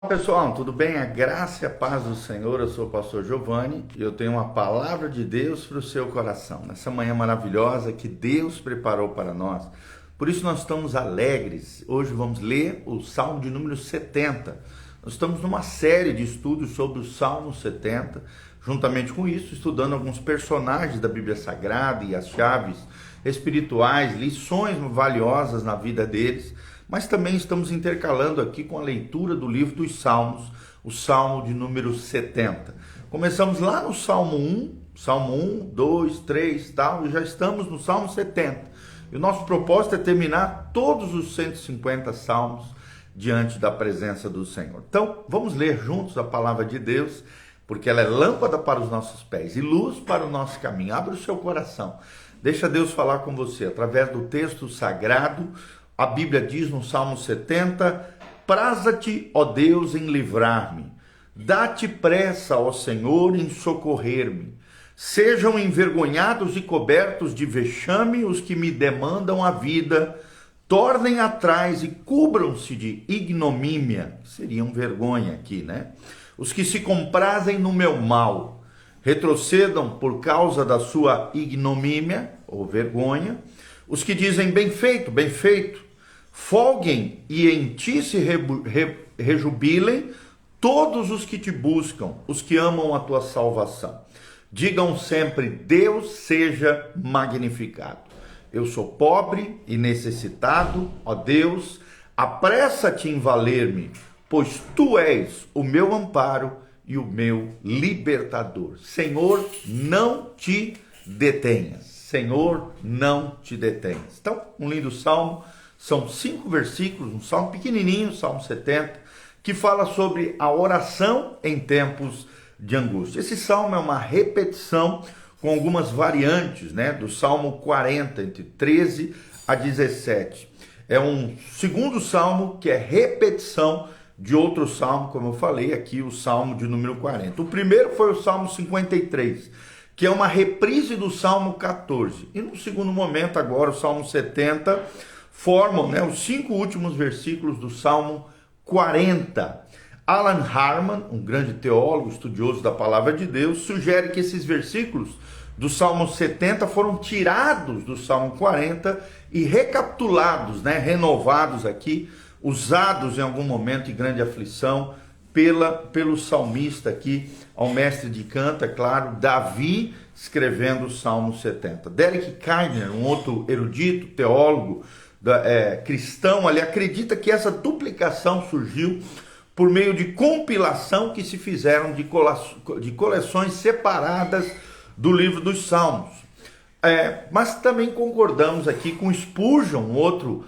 Olá, pessoal, tudo bem? A graça e a paz do Senhor. Eu sou o pastor Giovanni e eu tenho uma palavra de Deus para o seu coração. Nessa manhã maravilhosa que Deus preparou para nós. Por isso nós estamos alegres. Hoje vamos ler o Salmo de número 70. Nós estamos numa série de estudos sobre o Salmo 70. Juntamente com isso, estudando alguns personagens da Bíblia Sagrada e as chaves espirituais, lições valiosas na vida deles. Mas também estamos intercalando aqui com a leitura do livro dos Salmos, o Salmo de número 70. Começamos lá no Salmo 1, 2, 3, tal, e já estamos no Salmo 70. E o nosso propósito é terminar todos os 150 salmos diante da presença do Senhor. Então, vamos ler juntos a palavra de Deus, porque ela é lâmpada para os nossos pés e luz para o nosso caminho. Abra o seu coração. Deixa Deus falar com você através do texto sagrado. A Bíblia diz no Salmo 70, praza-te, ó Deus, em livrar-me. Dá-te pressa, ó Senhor, em socorrer-me. Sejam envergonhados e cobertos de vexame os que me demandam a vida. Tornem atrás e cubram-se de ignomínia. Seriam vergonha aqui, né? Os que se comprazem no meu mal. Retrocedam por causa da sua ignomínia ou vergonha. Os que dizem bem feito, bem feito. Folguem e em ti se rejubilem todos os que te buscam, os que amam a tua salvação. Digam sempre, Deus seja magnificado. Eu sou pobre e necessitado, ó Deus, apressa-te em valer-me, pois tu és o meu amparo e o meu libertador. Senhor, não te detenhas. Senhor, não te detenhas. Então, um lindo salmo. São 5 versículos, um salmo pequenininho, Salmo 70, que fala sobre a oração em tempos de angústia. Esse salmo é uma repetição com algumas variantes, né, do Salmo 40, entre 13 a 17. É um segundo salmo que é repetição de outro salmo, como eu falei aqui, o Salmo de número 40. O primeiro foi o Salmo 53, que é uma reprise do Salmo 14. E no segundo momento, agora, o Salmo 70... formam, né, os 5 últimos versículos do Salmo 40. Alan Harman, um grande teólogo, estudioso da palavra de Deus, sugere que esses versículos do Salmo 70 foram tirados do Salmo 40 e recapitulados, né, renovados aqui, usados em algum momento de grande aflição pelo salmista aqui, ao mestre de canto, é claro, Davi, escrevendo o Salmo 70. Derek Kidner, um outro erudito, teólogo, cristão, ele acredita que essa duplicação surgiu por meio de compilação que se fizeram de coleções separadas do livro dos Salmos. Mas também concordamos aqui com Spurgeon, um outro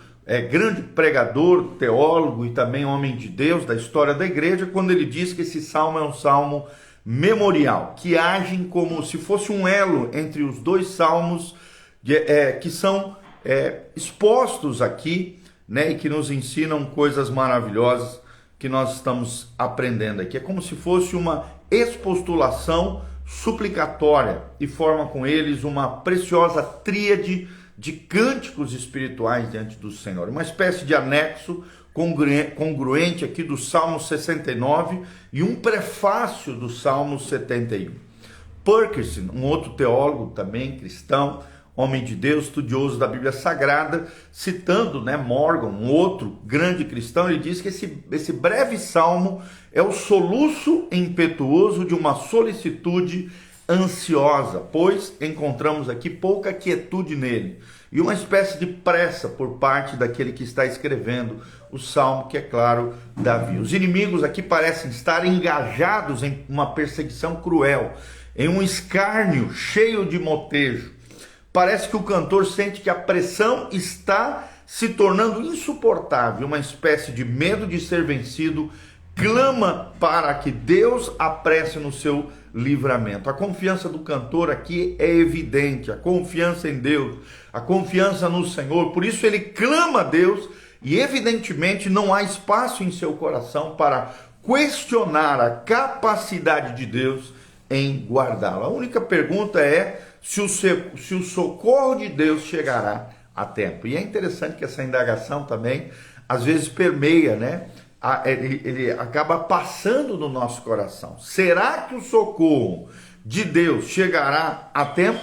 grande pregador, teólogo e também homem de Deus da história da igreja, quando ele diz que esse salmo é um salmo memorial, que agem como se fosse um elo entre os dois salmos que são expostos aqui, né, e que nos ensinam coisas maravilhosas que nós estamos aprendendo aqui. É como se fosse uma expostulação suplicatória e forma com eles uma preciosa tríade de cânticos espirituais diante do Senhor. Uma espécie de anexo congruente aqui do Salmo 69 e um prefácio do Salmo 71. Parkinson, um outro teólogo também cristão, homem de Deus, estudioso da Bíblia Sagrada, citando, né, Morgan, um outro grande cristão, ele diz que esse breve salmo é o soluço impetuoso de uma solicitude ansiosa, pois encontramos aqui pouca quietude nele e uma espécie de pressa por parte daquele que está escrevendo o salmo, que é claro, Davi. Os inimigos aqui parecem estar engajados em uma perseguição cruel, em um escárnio cheio de motejo. Parece que o cantor sente que a pressão está se tornando insuportável, uma espécie de medo de ser vencido, clama para que Deus apresse no seu livramento. A confiança do cantor aqui é evidente, a confiança em Deus, a confiança no Senhor, por isso ele clama a Deus e evidentemente não há espaço em seu coração para questionar a capacidade de Deus em guardá-lo. A única pergunta é se o socorro de Deus chegará a tempo. E é interessante que essa indagação também, às vezes, permeia, né, ele acaba passando no nosso coração. Será que o socorro de Deus chegará a tempo?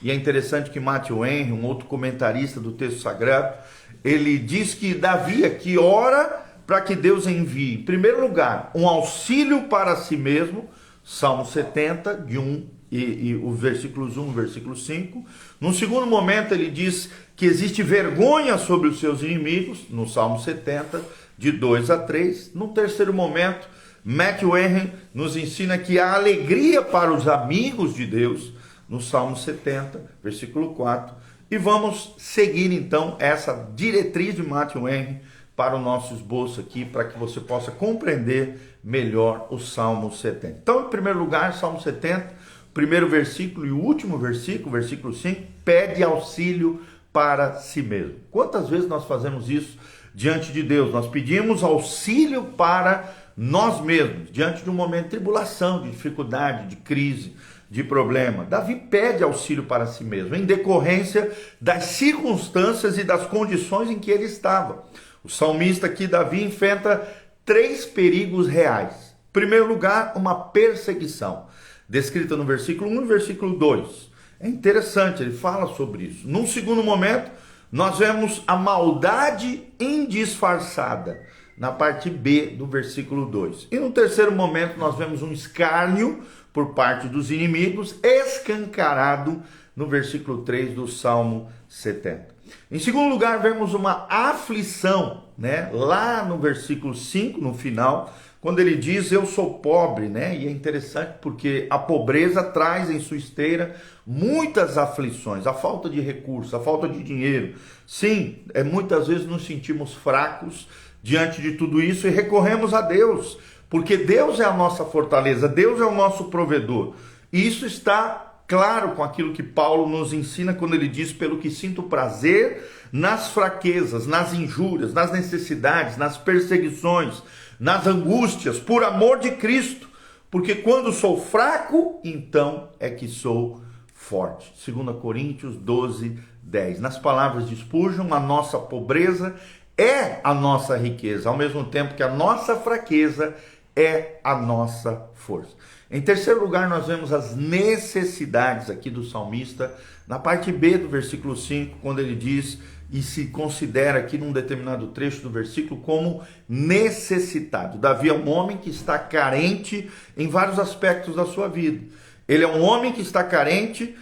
E é interessante que Matthew Henry, um outro comentarista do texto sagrado, ele diz que Davi aqui ora para que Deus envie, em primeiro lugar, um auxílio para si mesmo, Salmo 70, de 1 e os versículos 1 e versículo 5. Num segundo momento, ele diz que existe vergonha sobre os seus inimigos, no Salmo 70, de 2 a 3. Num terceiro momento, Matthew Henry nos ensina que há alegria para os amigos de Deus, no Salmo 70, versículo 4. E vamos seguir então essa diretriz de Matthew Henry para o nosso esboço aqui, para que você possa compreender melhor o Salmo 70. Então, em primeiro lugar, Salmo 70, primeiro versículo e o último versículo, versículo 5, pede auxílio para si mesmo. Quantas vezes nós fazemos isso diante de Deus? Nós pedimos auxílio para nós mesmos, diante de um momento de tribulação, de dificuldade, de crise, de problema. Davi pede auxílio para si mesmo, em decorrência das circunstâncias e das condições em que ele estava. O salmista aqui, Davi, enfrenta 3 perigos reais. Em primeiro lugar, uma perseguição, descrita no versículo 1 e versículo 2. É interessante, ele fala sobre isso. Num segundo momento, nós vemos a maldade indisfarçada, na parte B do versículo 2. E no terceiro momento, nós vemos um escárnio por parte dos inimigos, escancarado no versículo 3 do Salmo 70. Em segundo lugar, vemos uma aflição, lá no versículo 5, no final, quando ele diz, eu sou pobre, E é interessante porque a pobreza traz em sua esteira muitas aflições, a falta de recursos, a falta de dinheiro. Sim, muitas vezes nos sentimos fracos diante de tudo isso e recorremos a Deus, porque Deus é a nossa fortaleza, Deus é o nosso provedor. E isso está claro com aquilo que Paulo nos ensina quando ele diz, pelo que sinto prazer nas fraquezas, nas injúrias, nas necessidades, nas perseguições, nas angústias, por amor de Cristo, porque quando sou fraco, então é que sou forte. 2 Coríntios 12, 10. Nas palavras de Spurgeon, a nossa pobreza é a nossa riqueza, ao mesmo tempo que a nossa fraqueza é a nossa força. Em terceiro lugar, nós vemos as necessidades aqui do salmista, na parte B do versículo 5, quando ele diz e se considera aqui num determinado trecho do versículo como necessitado. Davi é um homem que está carente em vários aspectos da sua vida. Ele é um homem que está carente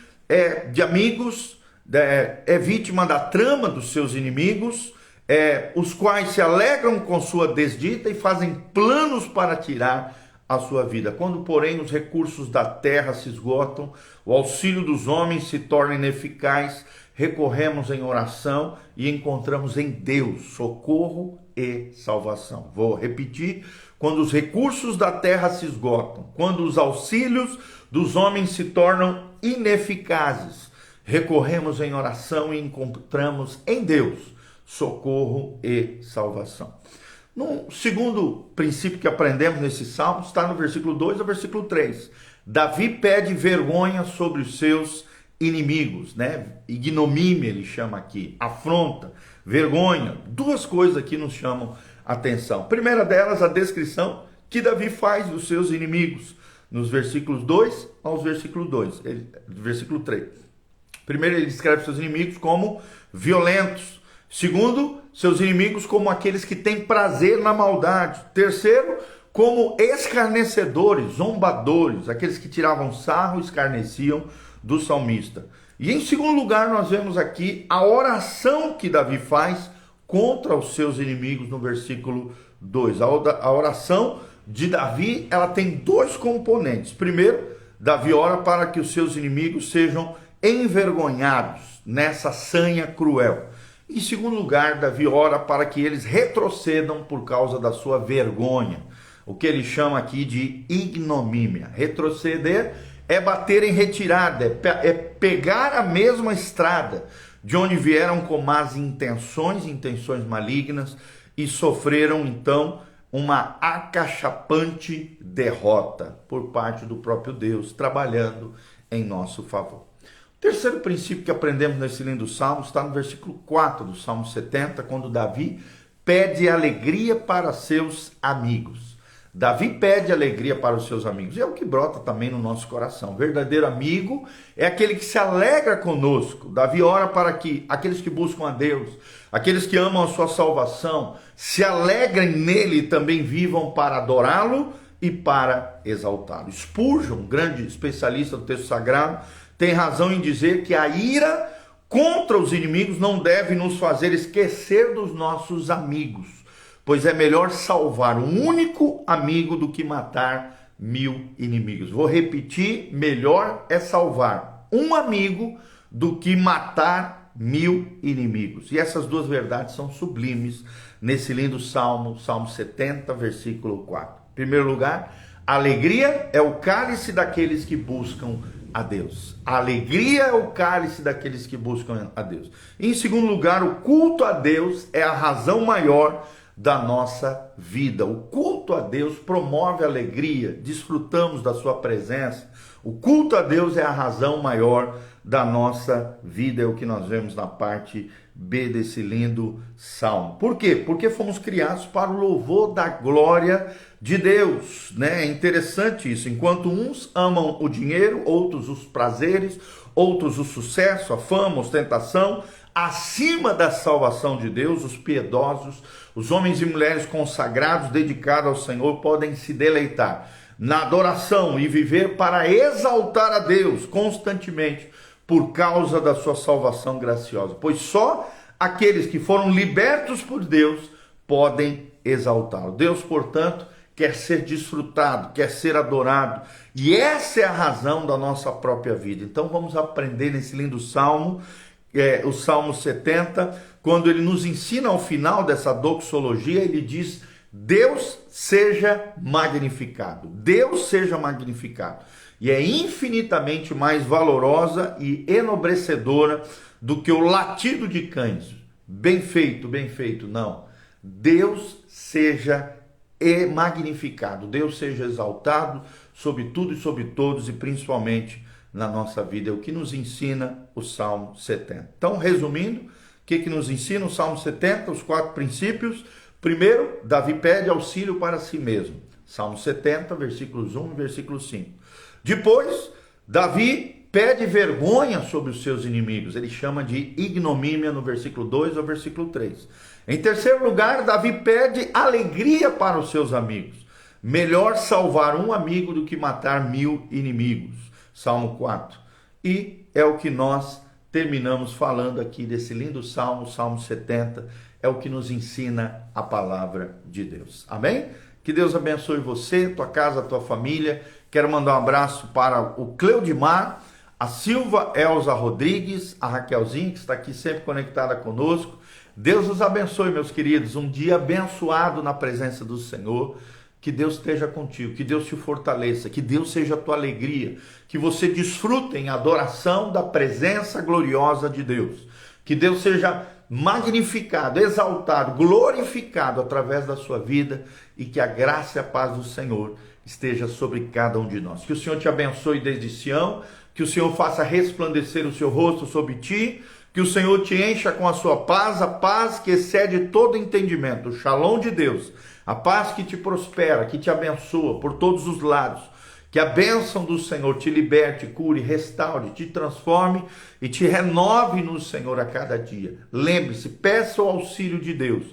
de amigos, é vítima da trama dos seus inimigos, os quais se alegram com sua desdita e fazem planos para tirar a sua vida. Quando, porém, os recursos da terra se esgotam, o auxílio dos homens se torna ineficaz, recorremos em oração e encontramos em Deus socorro e salvação. Vou repetir: quando os recursos da terra se esgotam, quando os auxílios dos homens se tornam ineficazes, recorremos em oração e encontramos em Deus socorro e salvação. No segundo princípio que aprendemos nesse salmo, está no versículo 2 ao versículo 3. Davi pede vergonha sobre os seus inimigos, Ignomínia ele chama aqui, afronta, vergonha. Duas coisas aqui nos chamam a atenção. A primeira delas, a descrição que Davi faz dos seus inimigos, nos versículos 2 ao versículo 3. Primeiro, ele descreve seus inimigos como violentos. Segundo, seus inimigos como aqueles que têm prazer na maldade. Terceiro, como escarnecedores, zombadores, aqueles que tiravam sarro e escarneciam do salmista. E em segundo lugar, nós vemos aqui a oração que Davi faz contra os seus inimigos no versículo 2. A oração de Davi, ela tem 2 componentes. Primeiro, Davi ora para que os seus inimigos sejam envergonhados nessa sanha cruel. Em segundo lugar, Davi ora para que eles retrocedam por causa da sua vergonha, o que ele chama aqui de ignomínia. Retroceder é bater em retirada, é pegar a mesma estrada de onde vieram com más intenções malignas e sofreram então uma acachapante derrota por parte do próprio Deus, trabalhando em nosso favor. O terceiro princípio que aprendemos nesse lindo salmo está no versículo 4 do Salmo 70, quando Davi pede alegria para seus amigos. Davi pede alegria para os seus amigos. E é o que brota também no nosso coração. Verdadeiro amigo é aquele que se alegra conosco. Davi ora para que aqueles que buscam a Deus, aqueles que amam a sua salvação, se alegrem nele e também vivam para adorá-lo e para exaltá-lo. Spurgeon, grande especialista do texto sagrado, tem razão em dizer que a ira contra os inimigos não deve nos fazer esquecer dos nossos amigos, pois é melhor salvar um único amigo do que matar 1000 inimigos. Vou repetir, melhor é salvar um amigo do que matar 1000 inimigos. E essas duas verdades são sublimes nesse lindo Salmo 70, versículo 4. Em primeiro lugar, a alegria é o cálice daqueles que buscam a Deus. A alegria é o cálice daqueles que buscam a Deus. E em segundo lugar, o culto a Deus é a razão maior da nossa vida. O culto a Deus promove alegria, desfrutamos da sua presença. O culto a Deus é a razão maior da nossa vida, é o que nós vemos na parte B desse lindo salmo. Por quê? Porque fomos criados para o louvor da glória de Deus, né? É interessante isso. Enquanto uns amam o dinheiro, outros os prazeres, outros o sucesso, a fama, a ostentação, acima da salvação de Deus, os piedosos, os homens e mulheres consagrados, dedicados ao Senhor, podem se deleitar na adoração e viver para exaltar a Deus constantemente por causa da sua salvação graciosa. Pois só aqueles que foram libertos por Deus podem exaltá-lo. Deus, portanto, quer ser desfrutado, quer ser adorado. E essa é a razão da nossa própria vida. Então vamos aprender nesse lindo salmo, o Salmo 70, quando ele nos ensina ao final dessa doxologia, ele diz: Deus seja magnificado. Deus seja magnificado. E é infinitamente mais valorosa e enobrecedora do que o latido de cães. Bem feito, não. Deus seja magnificado, Deus seja exaltado sobre tudo e sobre todos, e principalmente na nossa vida. É o que nos ensina o Salmo 70. Então, resumindo, o que nos ensina o Salmo 70? Os 4 princípios. Primeiro, Davi pede auxílio para si mesmo. Salmo 70, versículos 1 e versículo 5. Depois, Davi pede vergonha sobre os seus inimigos. Ele chama de ignomínia no versículo 2 ao versículo 3. Em terceiro lugar, Davi pede alegria para os seus amigos. Melhor salvar um amigo do que matar 1000 inimigos. Salmo 4. E é o que nós terminamos falando aqui desse lindo salmo, Salmo 70. É o que nos ensina a palavra de Deus. Amém? Que Deus abençoe você, tua casa, tua família. Quero mandar um abraço para o Cleudimar, a Silva Elza Rodrigues, a Raquelzinha, que está aqui sempre conectada conosco. Deus os abençoe, meus queridos. Um dia abençoado na presença do Senhor. Que Deus esteja contigo, que Deus te fortaleça, que Deus seja a tua alegria, que você desfrute em adoração da presença gloriosa de Deus. Que Deus seja magnificado, exaltado, glorificado através da sua vida, e que a graça e a paz do Senhor esteja sobre cada um de nós. Que o Senhor te abençoe desde Sião, que o Senhor faça resplandecer o seu rosto sobre ti, que o Senhor te encha com a sua paz, a paz que excede todo entendimento, o shalom de Deus, a paz que te prospera, que te abençoa por todos os lados. Que a bênção do Senhor te liberte, cure, restaure, te transforme e te renove no Senhor a cada dia. Lembre-se, peça o auxílio de Deus,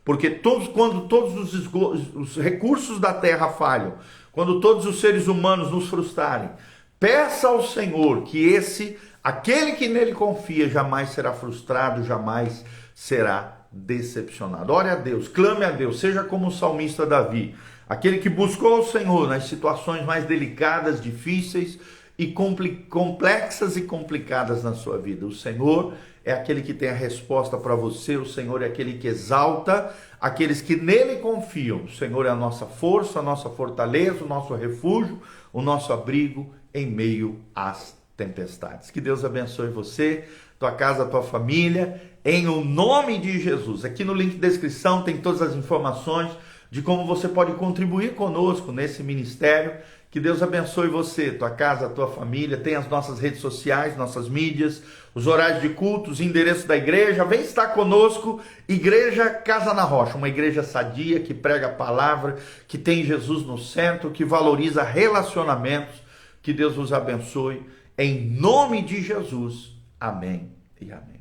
porque quando todos os recursos da terra falham, quando todos os seres humanos nos frustrarem, peça ao Senhor que aquele que nele confia jamais será frustrado, jamais será decepcionado. Ore a Deus, clame a Deus, seja como o salmista Davi, aquele que buscou o Senhor nas situações mais delicadas, difíceis e complexas e complicadas na sua vida. O Senhor é aquele que tem a resposta para você, o Senhor é aquele que exalta aqueles que nele confiam. O Senhor é a nossa força, a nossa fortaleza, o nosso refúgio, o nosso abrigo em meio às tempestades. Que Deus abençoe você, tua casa, tua família, em o nome de Jesus. Aqui no link de descrição tem todas as informações de como você pode contribuir conosco nesse ministério, Que Deus abençoe você, tua casa, tua família. Tem as nossas redes sociais, nossas mídias, os horários de cultos, endereço da igreja. Vem estar conosco, Igreja Casa na Rocha, uma igreja sadia que prega a palavra, que tem Jesus no centro, que valoriza relacionamentos. Que Deus vos abençoe. Em nome de Jesus. Amém e amém.